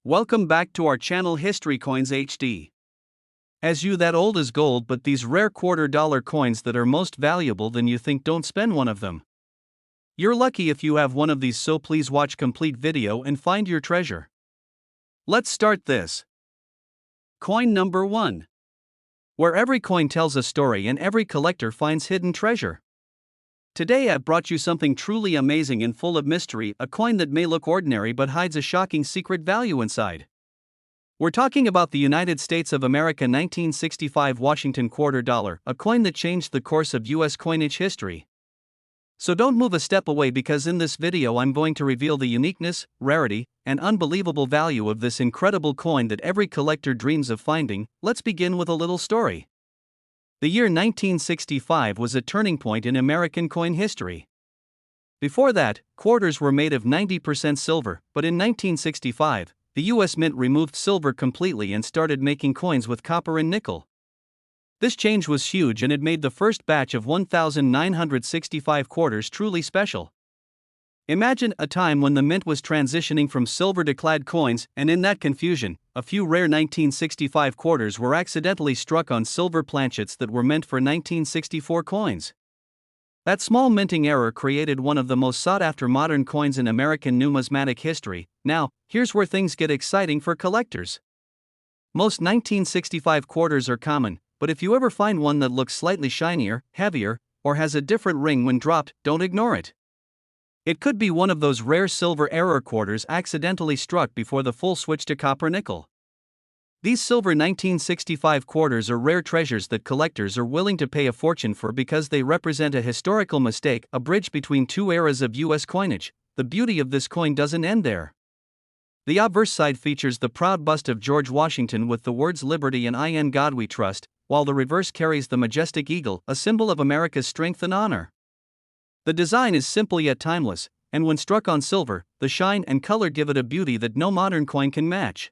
Welcome back to our channel History Coins HD. As you that old is gold, but these rare $quarter coins that are most valuable than you think, don't spend one of them. You're lucky if you have one of these, so please watch complete video and find your treasure. Let's start this. Coin number 1. Where every coin tells a story and every collector finds hidden treasure. Today I've brought you something truly amazing and full of mystery, a coin that may look ordinary but hides a shocking secret value inside. We're talking about the United States of America 1965 Washington quarter dollar, a coin that changed the course of US coinage history. So don't move a step away, because in this video I'm going to reveal the uniqueness, rarity, and unbelievable value of this incredible coin that every collector dreams of finding. Let's begin with a little story. The year 1965 was a turning point in American coin history. Before that, quarters were made of 90% silver, but in 1965, the US Mint removed silver completely and started making coins with copper and nickel. This change was huge, and it made the first batch of 1,965 quarters truly special. Imagine a time when the Mint was transitioning from silver to clad coins, and in that confusion, a few rare 1965 quarters were accidentally struck on silver planchets that were meant for 1964 coins. That small minting error created one of the most sought-after modern coins in American numismatic history. Now, here's where things get exciting for collectors. Most 1965 quarters are common, but if you ever find one that looks slightly shinier, heavier, or has a different ring when dropped, don't ignore it. It could be one of those rare silver error quarters accidentally struck before the full switch to copper nickel. These silver 1965 quarters are rare treasures that collectors are willing to pay a fortune for because they represent a historical mistake, a bridge between two eras of US coinage. The beauty of this coin doesn't end there. The obverse side features the proud bust of George Washington with the words "Liberty" and "In God We Trust," while the reverse carries the majestic eagle, a symbol of America's strength and honor. The design is simple yet timeless, and when struck on silver, the shine and color give it a beauty that no modern coin can match.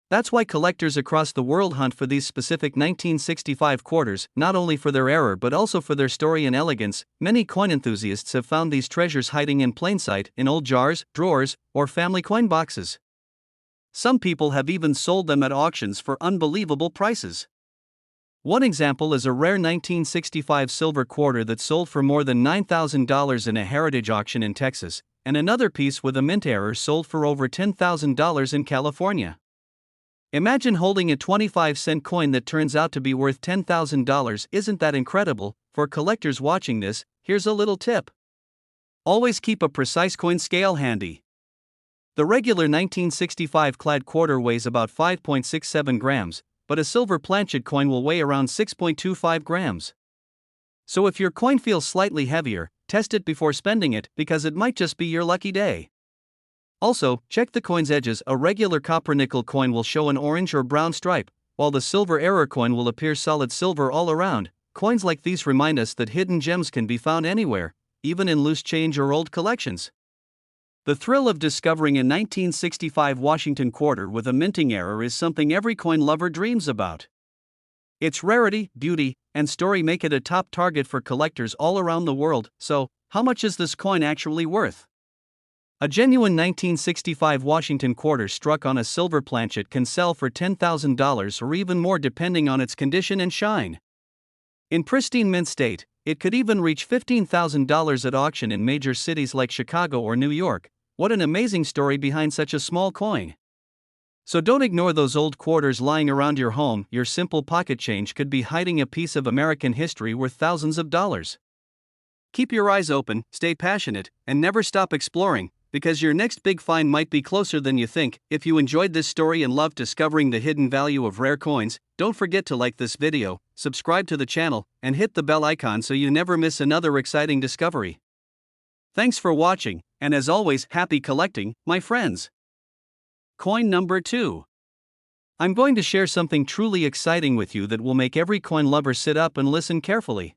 That's why collectors across the world hunt for these specific 1965 quarters, not only for their error but also for their story and elegance. Many coin enthusiasts have found these treasures hiding in plain sight in old jars, drawers, or family coin boxes. Some people have even sold them at auctions for unbelievable prices. One example is a rare 1965 silver quarter that sold for more than $9,000 in a heritage auction in Texas, and another piece with a mint error sold for over $10,000 in California. Imagine holding a 25-cent coin that turns out to be worth $10,000. Isn't that incredible? For collectors watching this, here's a little tip. Always keep a precise coin scale handy. The regular 1965 clad quarter weighs about 5.67 grams, but a silver planchet coin will weigh around 6.25 grams. So if your coin feels slightly heavier, test it before spending it, because it might just be your lucky day. Also, check the coin's edges. A regular copper nickel coin will show an orange or brown stripe, while the silver error coin will appear solid silver all around. Coins like these remind us that hidden gems can be found anywhere, even in loose change or old collections. The thrill of discovering a 1965 Washington quarter with a minting error is something every coin lover dreams about. Its rarity, beauty, and story make it a top target for collectors all around the world. So, how much is this coin actually worth? A genuine 1965 Washington quarter struck on a silver planchet can sell for $10,000 or even more depending on its condition and shine. In pristine mint state, it could even reach $15,000 at auction in major cities like Chicago or New York. What an amazing story behind such a small coin. So don't ignore those old quarters lying around your home. Your simple pocket change could be hiding a piece of American history worth thousands of dollars. Keep your eyes open, stay passionate, and never stop exploring, because your next big find might be closer than you think. If you enjoyed this story and loved discovering the hidden value of rare coins, don't forget to like this video, subscribe to the channel, and hit the bell icon so you never miss another exciting discovery. Thanks for watching, and as always, happy collecting, my friends. Coin number 2. I'm going to share something truly exciting with you that will make every coin lover sit up and listen carefully.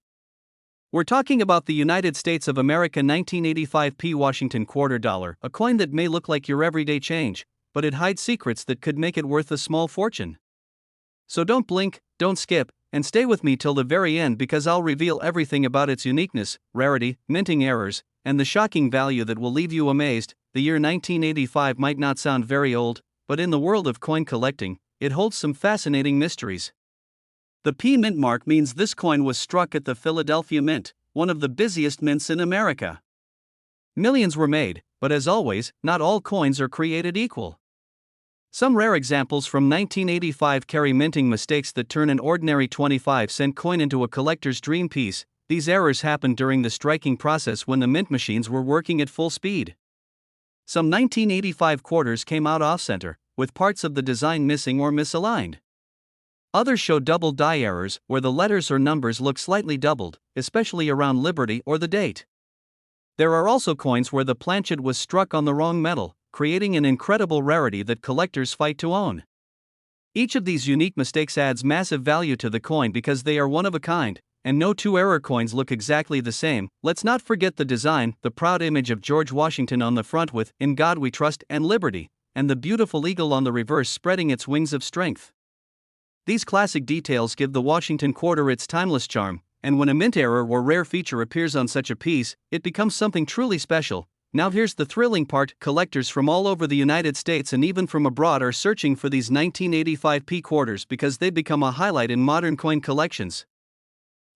We're talking about the United States of America 1985 P Washington quarter dollar, a coin that may look like your everyday change, but it hides secrets that could make it worth a small fortune. So don't blink, don't skip, and stay with me till the very end, because I'll reveal everything about its uniqueness, rarity, minting errors, and the shocking value that will leave you amazed. The year 1985 might not sound very old, but in the world of coin collecting, it holds some fascinating mysteries. The P Mint mark means this coin was struck at the Philadelphia Mint, one of the busiest mints in America. Millions were made, but as always, not all coins are created equal. Some rare examples from 1985 carry minting mistakes that turn an ordinary 25-cent coin into a collector's dream piece. These errors happened during the striking process when the mint machines were working at full speed. Some 1985 quarters came out off-center, with parts of the design missing or misaligned. Others show double die errors, where the letters or numbers look slightly doubled, especially around Liberty or the date. There are also coins where the planchet was struck on the wrong metal, creating an incredible rarity that collectors fight to own. Each of these unique mistakes adds massive value to the coin because they are one of a kind, and no two error coins look exactly the same. Let's not forget the design, the proud image of George Washington on the front with "In God We Trust" and "Liberty," and the beautiful eagle on the reverse spreading its wings of strength. These classic details give the Washington quarter its timeless charm, and when a mint error or rare feature appears on such a piece, it becomes something truly special. Now here's the thrilling part: collectors from all over the United States and even from abroad are searching for these 1985 P quarters because they've become a highlight in modern coin collections.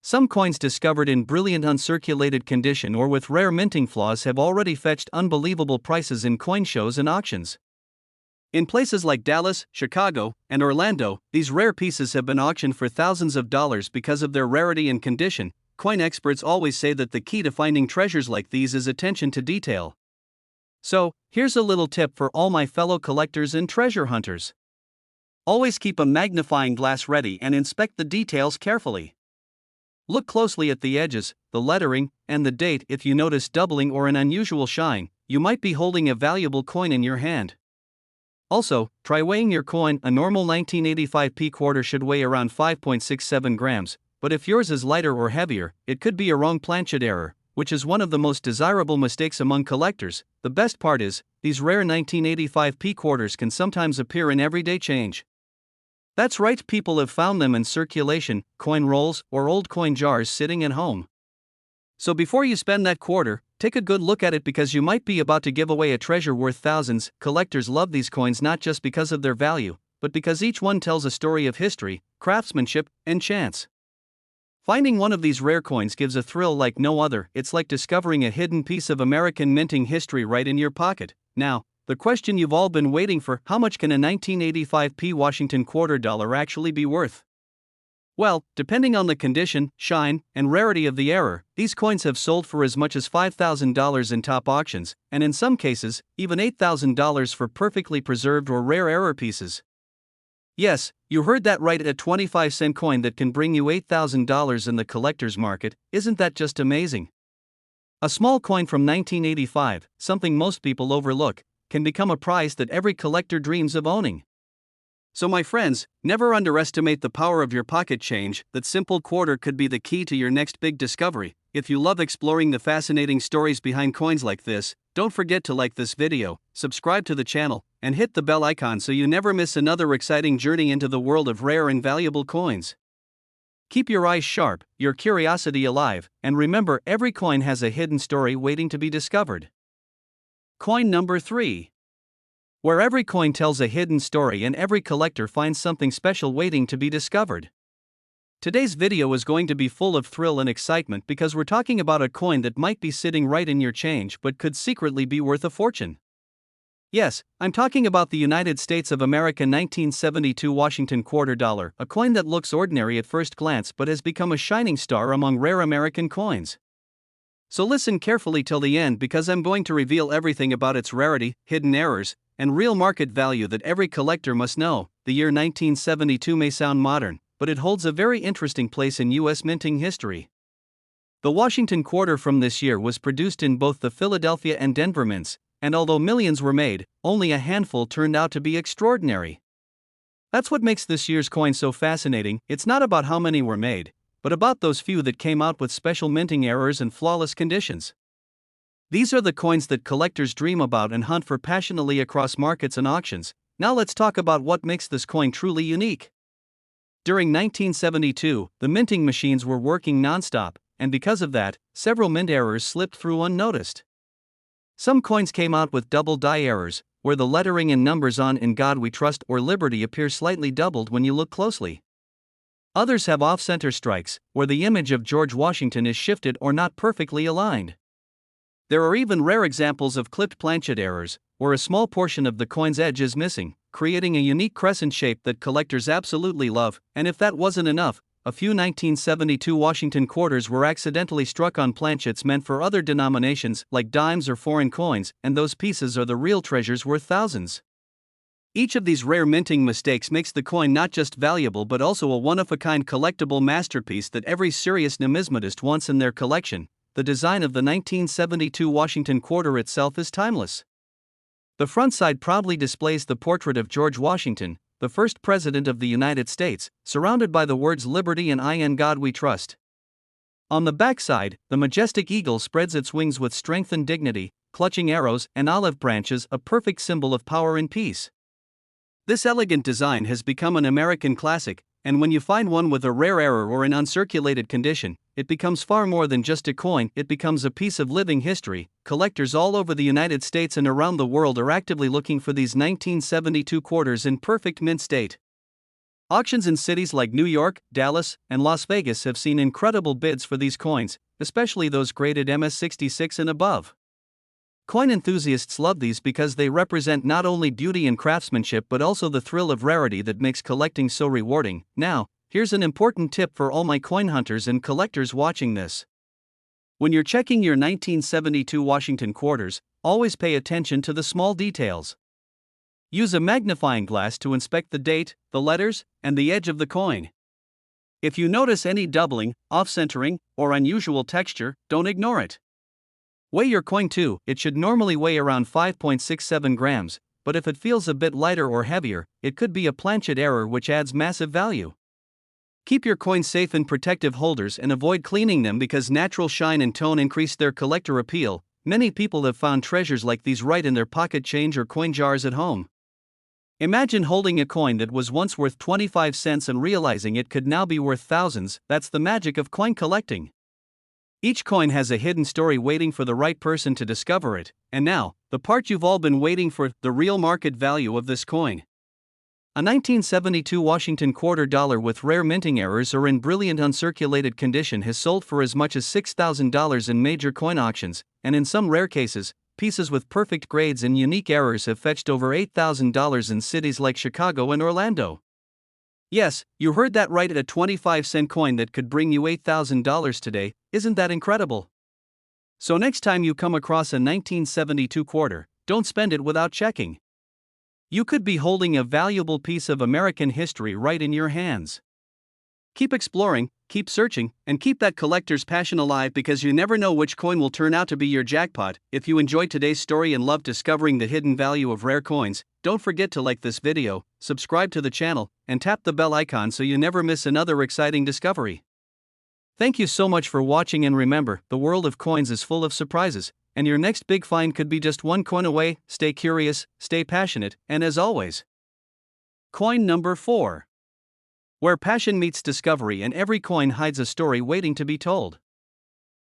Some coins discovered in brilliant uncirculated condition or with rare minting flaws have already fetched unbelievable prices in coin shows and auctions. In places like Dallas, Chicago, and Orlando, these rare pieces have been auctioned for thousands of dollars because of their rarity and condition. Coin experts always say that the key to finding treasures like these is attention to detail. So, here's a little tip for all my fellow collectors and treasure hunters. Always keep a magnifying glass ready and inspect the details carefully. Look closely at the edges, the lettering, and the date. If you notice doubling or an unusual shine, you might be holding a valuable coin in your hand. Also, try weighing your coin. A normal 1985 P quarter should weigh around 5.67 grams, but if yours is lighter or heavier, it could be a wrong planchet error, which is one of the most desirable mistakes among collectors. The best part is, these rare 1985 P quarters can sometimes appear in everyday change. That's right, people have found them in circulation, coin rolls, or old coin jars sitting at home. So before you spend that quarter, take a good look at it because you might be about to give away a treasure worth thousands. Collectors love these coins not just because of their value, but because each one tells a story of history, craftsmanship, and chance. Finding one of these rare coins gives a thrill like no other. It's like discovering a hidden piece of American minting history right in your pocket. Now, the question you've all been waiting for: how much can a 1985 P Washington quarter dollar actually be worth? Well, depending on the condition, shine, and rarity of the error, these coins have sold for as much as $5,000 in top auctions, and in some cases, even $8,000 for perfectly preserved or rare error pieces. Yes, you heard that right, a 25-cent coin that can bring you $8,000 in the collector's market. Isn't that just amazing? A small coin from 1985, something most people overlook, can become a prize that every collector dreams of owning. So my friends, never underestimate the power of your pocket change. That simple quarter could be the key to your next big discovery. If you love exploring the fascinating stories behind coins like this, don't forget to like this video, subscribe to the channel, and hit the bell icon so you never miss another exciting journey into the world of rare and valuable coins. Keep your eyes sharp, your curiosity alive, and remember, every coin has a hidden story waiting to be discovered. Coin number 3. Where every coin tells a hidden story and every collector finds something special waiting to be discovered. Today's video is going to be full of thrill and excitement because we're talking about a coin that might be sitting right in your change but could secretly be worth a fortune. Yes, I'm talking about the United States of America 1972 Washington quarter dollar, a coin that looks ordinary at first glance but has become a shining star among rare American coins. So listen carefully till the end because I'm going to reveal everything about its rarity, hidden errors, and real market value that every collector must know. The year 1972 may sound modern, but it holds a very interesting place in U.S. minting history. The Washington quarter from this year was produced in both the Philadelphia and Denver mints, and although millions were made, only a handful turned out to be extraordinary. That's what makes this year's coin so fascinating. It's not about how many were made, but about those few that came out with special minting errors and flawless conditions. These are the coins that collectors dream about and hunt for passionately across markets and auctions. Now let's talk about what makes this coin truly unique. During 1972, the minting machines were working non-stop, and because of that, several mint errors slipped through unnoticed. Some coins came out with double die errors, where the lettering and numbers on "In God We Trust" or "Liberty" appear slightly doubled when you look closely. Others have off-center strikes, where the image of George Washington is shifted or not perfectly aligned. There are even rare examples of clipped planchet errors, where a small portion of the coin's edge is missing, creating a unique crescent shape that collectors absolutely love. And if that wasn't enough, a few 1972 Washington quarters were accidentally struck on planchets meant for other denominations, like dimes or foreign coins, and those pieces are the real treasures worth thousands. Each of these rare minting mistakes makes the coin not just valuable but also a one-of-a-kind collectible masterpiece that every serious numismatist wants in their collection. The design of the 1972 Washington quarter itself is timeless. The front side proudly displays the portrait of George Washington, the first President of the United States, surrounded by the words "Liberty" and "In God We Trust." On the back side, the majestic eagle spreads its wings with strength and dignity, clutching arrows and olive branches, a perfect symbol of power and peace. This elegant design has become an American classic, and when you find one with a rare error or in uncirculated condition, it becomes far more than just a coin, it becomes a piece of living history. Collectors all over the United States and around the world are actively looking for these 1972 quarters in perfect mint state. Auctions in cities like New York, Dallas, and Las Vegas have seen incredible bids for these coins, especially those graded MS-66 and above. Coin enthusiasts love these because they represent not only beauty and craftsmanship but also the thrill of rarity that makes collecting so rewarding. Now, here's an important tip for all my coin hunters and collectors watching this. When you're checking your 1972 Washington quarters, always pay attention to the small details. Use a magnifying glass to inspect the date, the letters, and the edge of the coin. If you notice any doubling, off-centering, or unusual texture, don't ignore it. Weigh your coin too. It should normally weigh around 5.67 grams, but if it feels a bit lighter or heavier, it could be a planchet error which adds massive value. Keep your coins safe in protective holders and avoid cleaning them because natural shine and tone increase their collector appeal. Many people have found treasures like these right in their pocket change or coin jars at home. Imagine holding a coin that was once worth 25 cents and realizing it could now be worth thousands. That's the magic of coin collecting. Each coin has a hidden story waiting for the right person to discover it, and now, the part you've all been waiting for, the real market value of this coin. A 1972 Washington quarter dollar with rare minting errors or in brilliant uncirculated condition has sold for as much as $6,000 in major coin auctions, and in some rare cases, pieces with perfect grades and unique errors have fetched over $8,000 in cities like Chicago and Orlando. Yes, you heard that right, at a 25-cent coin that could bring you $8,000 today. Isn't that incredible? So next time you come across a 1972 quarter, don't spend it without checking. You could be holding a valuable piece of American history right in your hands. Keep exploring, keep searching, and keep that collector's passion alive because you never know which coin will turn out to be your jackpot. If you enjoyed today's story and love discovering the hidden value of rare coins, don't forget to like this video, subscribe to the channel, and tap the bell icon so you never miss another exciting discovery. Thank you so much for watching, and remember, the world of coins is full of surprises, and your next big find could be just one coin away. Stay curious, stay passionate, and as always, coin number 4. Where passion meets discovery and every coin hides a story waiting to be told.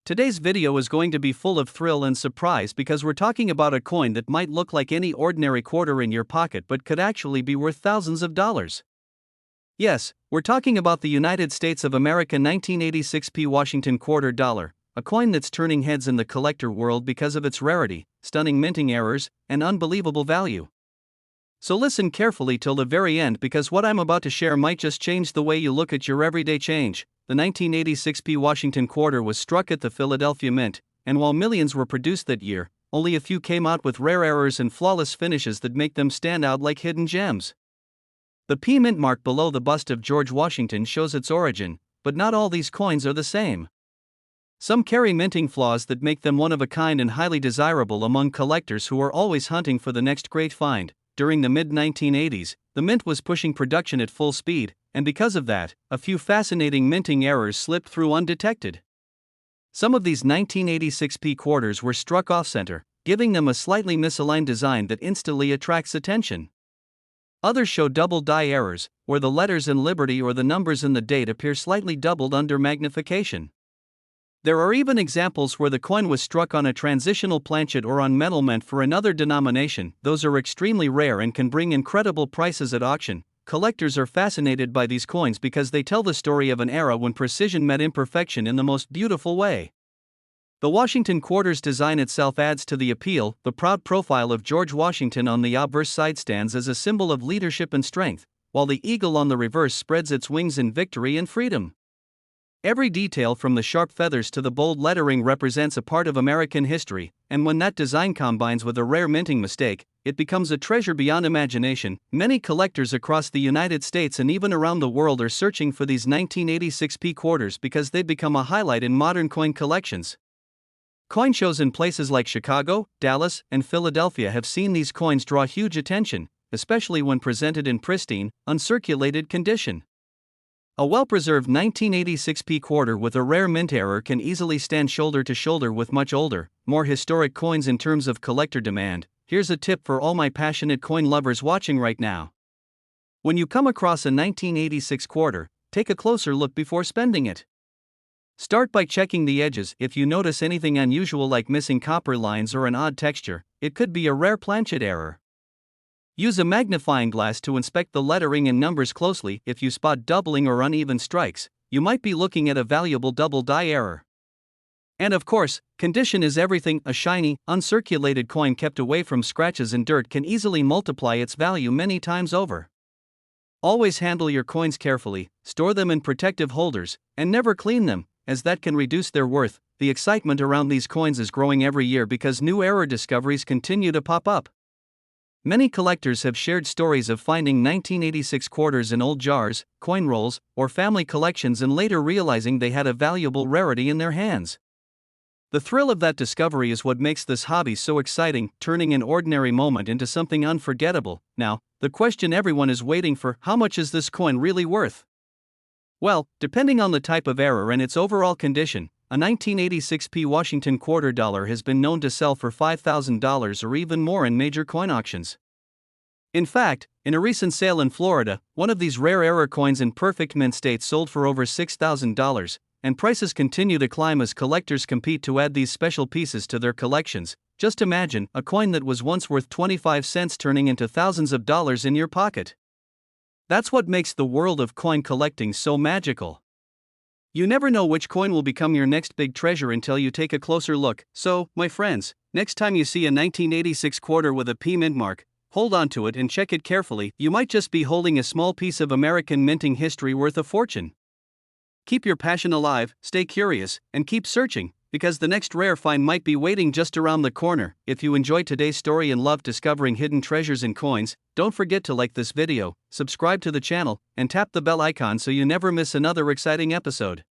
Today's video is going to be full of thrill and surprise because we're talking about a coin that might look like any ordinary quarter in your pocket but could actually be worth thousands of dollars. Yes, we're talking about the United States of America 1986 Washington quarter dollar, a coin that's turning heads in the collector world because of its rarity, stunning minting errors, and unbelievable value. So listen carefully till the very end because what I'm about to share might just change the way you look at your everyday change. The 1986 Washington quarter was struck at the Philadelphia Mint, and while millions were produced that year, only a few came out with rare errors and flawless finishes that make them stand out like hidden gems. The P Mint mark below the bust of George Washington shows its origin, but not all these coins are the same. Some carry minting flaws that make them one of a kind and highly desirable among collectors who are always hunting for the next great find. During the mid-1980s, the mint was pushing production at full speed, and because of that, a few fascinating minting errors slipped through undetected. Some of these 1986 quarters were struck off-center, giving them a slightly misaligned design that instantly attracts attention. Others show double die errors, where the letters in Liberty or the numbers in the date appear slightly doubled under magnification. There are even examples where the coin was struck on a transitional planchet or on metal meant for another denomination. Those are extremely rare and can bring incredible prices at auction. Collectors are fascinated by these coins because they tell the story of an era when precision met imperfection in the most beautiful way. The Washington Quarter's design itself adds to the appeal. The proud profile of George Washington on the obverse side stands as a symbol of leadership and strength, while the eagle on the reverse spreads its wings in victory and freedom. Every detail from the sharp feathers to the bold lettering represents a part of American history, and when that design combines with a rare minting mistake, it becomes a treasure beyond imagination. Many collectors across the United States and even around the world are searching for these 1986p quarters because they've become a highlight in modern coin collections. Coin shows in places like Chicago, Dallas, and Philadelphia have seen these coins draw huge attention, especially when presented in pristine, uncirculated condition. A well-preserved 1986p quarter with a rare mint error can easily stand shoulder to shoulder with much older, more historic coins in terms of collector demand. Here's a tip for all my passionate coin lovers watching right now. When you come across a 1986 quarter, take a closer look before spending it. Start by checking the edges. If you notice anything unusual like missing copper lines or an odd texture, it could be a rare planchet error. Use a magnifying glass to inspect the lettering and numbers closely. If you spot doubling or uneven strikes, you might be looking at a valuable double die error. And of course, condition is everything. A shiny, uncirculated coin kept away from scratches and dirt can easily multiply its value many times over. Always handle your coins carefully, store them in protective holders, and never clean them, as that can reduce their worth. The excitement around these coins is growing every year because new error discoveries continue to pop up. Many collectors have shared stories of finding 1986 quarters in old jars, coin rolls, or family collections and later realizing they had a valuable rarity in their hands. The thrill of that discovery is what makes this hobby so exciting, turning an ordinary moment into something unforgettable. Now, the question everyone is waiting for: how much is this coin really worth? Well, depending on the type of error and its overall condition, a 1986p Washington quarter dollar has been known to sell for $5,000 or even more in major coin auctions. In fact, in a recent sale in Florida, one of these rare error coins in perfect mint state sold for over $6,000, and prices continue to climb as collectors compete to add these special pieces to their collections. Just imagine a coin that was once worth 25 cents turning into thousands of dollars in your pocket. That's what makes the world of coin collecting so magical. You never know which coin will become your next big treasure until you take a closer look. So, my friends, next time you see a 1986 quarter with a P mint mark, hold on to it and check it carefully. You might just be holding a small piece of American minting history worth a fortune. Keep your passion alive, stay curious, and keep searching, because the next rare find might be waiting just around the corner. If you enjoyed today's story and love discovering hidden treasures in coins, don't forget to like this video, subscribe to the channel, and tap the bell icon so you never miss another exciting episode.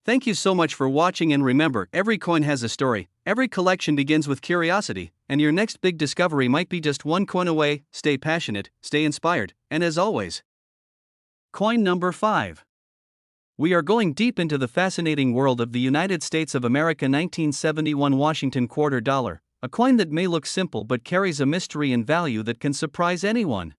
Thank you so much for watching, and remember, every coin has a story, every collection begins with curiosity, and your next big discovery might be just one coin away. Stay passionate, stay inspired, and as always, coin number 5. We are going deep into the fascinating world of the United States of America 1971 Washington quarter dollar, a coin that may look simple but carries a mystery and value that can surprise anyone.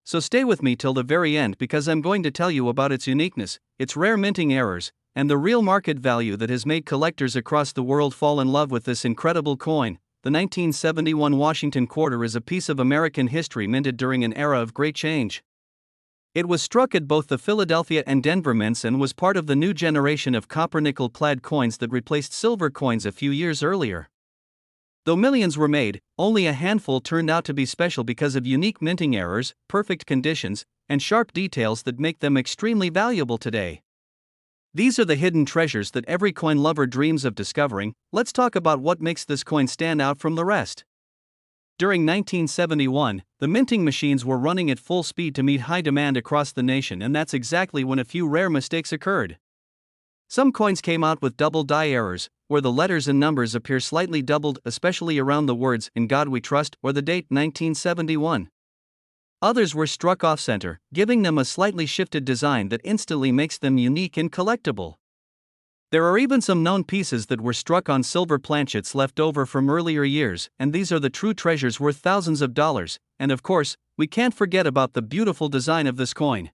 So stay with me till the very end, because I'm going to tell you about its uniqueness, its rare minting errors, and the real market value that has made collectors across the world fall in love with this incredible coin. The 1971 Washington quarter is a piece of American history minted during an era of great change. It was struck at both the Philadelphia and Denver mints and was part of the new generation of copper-nickel clad coins that replaced silver coins a few years earlier. Though millions were made, only a handful turned out to be special because of unique minting errors, perfect conditions, and sharp details that make them extremely valuable today. These are the hidden treasures that every coin lover dreams of discovering. Let's talk about what makes this coin stand out from the rest. During 1971, the minting machines were running at full speed to meet high demand across the nation, and that's exactly when a few rare mistakes occurred. Some coins came out with double die errors, where the letters and numbers appear slightly doubled, especially around the words "In God We Trust" or the date 1971. Others were struck off-center, giving them a slightly shifted design that instantly makes them unique and collectible. There are even some known pieces that were struck on silver planchets left over from earlier years, and these are the true treasures worth thousands of dollars. And of course, we can't forget about the beautiful design of this coin.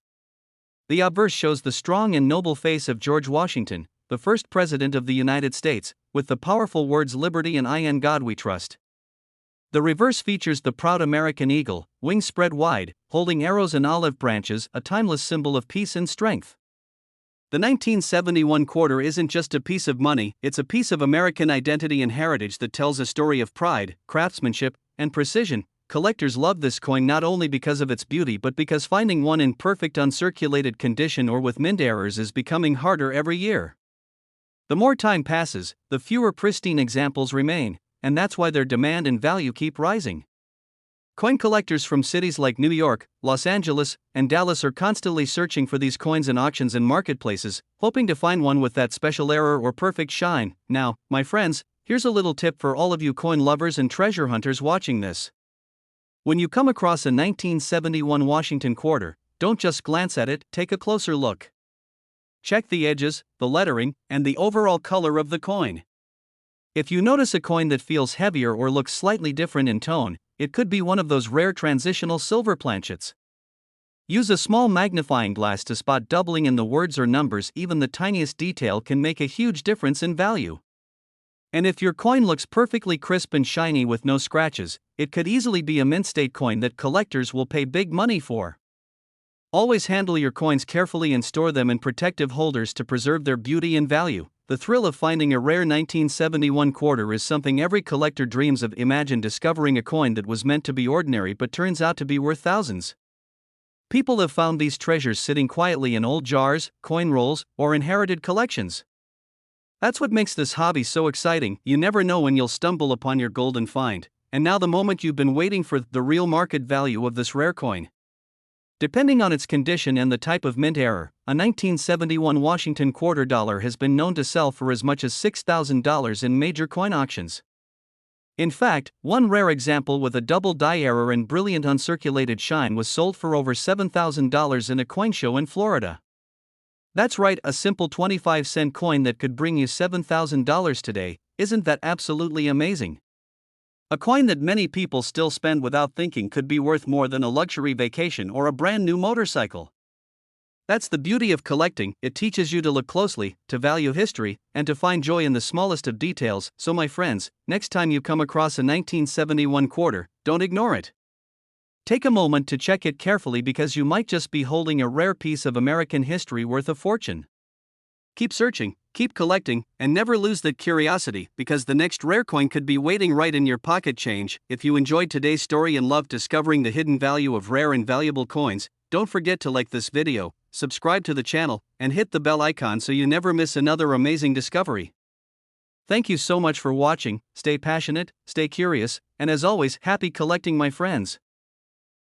The obverse shows the strong and noble face of George Washington, the first president of the United States, with the powerful words "Liberty and in God we trust." The reverse features the proud American eagle, wings spread wide, holding arrows and olive branches, a timeless symbol of peace and strength. The 1971 quarter isn't just a piece of money, it's a piece of American identity and heritage that tells a story of pride, craftsmanship, and precision. Collectors love this coin not only because of its beauty but because finding one in perfect uncirculated condition or with mint errors is becoming harder every year. The more time passes, the fewer pristine examples remain, and that's why their demand and value keep rising. Coin collectors from cities like New York, Los Angeles, and Dallas are constantly searching for these coins in auctions and marketplaces, hoping to find one with that special error or perfect shine. Now, my friends, here's a little tip for all of you coin lovers and treasure hunters watching this. When you come across a 1971 Washington quarter, don't just glance at it, take a closer look. Check the edges, the lettering, and the overall color of the coin. If you notice a coin that feels heavier or looks slightly different in tone, it could be one of those rare transitional silver planchets. Use a small magnifying glass to spot doubling in the words or numbers. Even the tiniest detail can make a huge difference in value. And if your coin looks perfectly crisp and shiny with no scratches, it could easily be a mint state coin that collectors will pay big money for. Always handle your coins carefully and store them in protective holders to preserve their beauty and value. The thrill of finding a rare 1971 quarter is something every collector dreams of. Imagine discovering a coin that was meant to be ordinary but turns out to be worth thousands. People have found these treasures sitting quietly in old jars, coin rolls, or inherited collections. That's what makes this hobby so exciting. You never know when you'll stumble upon your golden find. And now the moment you've been waiting for, the real market value of this rare coin. Depending on its condition and the type of mint error, a 1971 Washington quarter dollar has been known to sell for as much as $6,000 in major coin auctions. In fact, one rare example with a double die error and brilliant uncirculated shine was sold for over $7,000 in a coin show in Florida. That's right, a simple 25-cent coin that could bring you $7,000 today. Isn't that absolutely amazing? A coin that many people still spend without thinking could be worth more than a luxury vacation or a brand new motorcycle. That's the beauty of collecting. It teaches you to look closely, to value history, and to find joy in the smallest of details. So my friends, next time you come across a 1971 quarter, don't ignore it. Take a moment to check it carefully because you might just be holding a rare piece of American history worth a fortune. Keep searching, keep collecting, and never lose that curiosity because the next rare coin could be waiting right in your pocket change. If you enjoyed today's story and loved discovering the hidden value of rare and valuable coins, don't forget to like this video, subscribe to the channel, and hit the bell icon so you never miss another amazing discovery. Thank you so much for watching. Stay passionate, stay curious, and as always, happy collecting, my friends.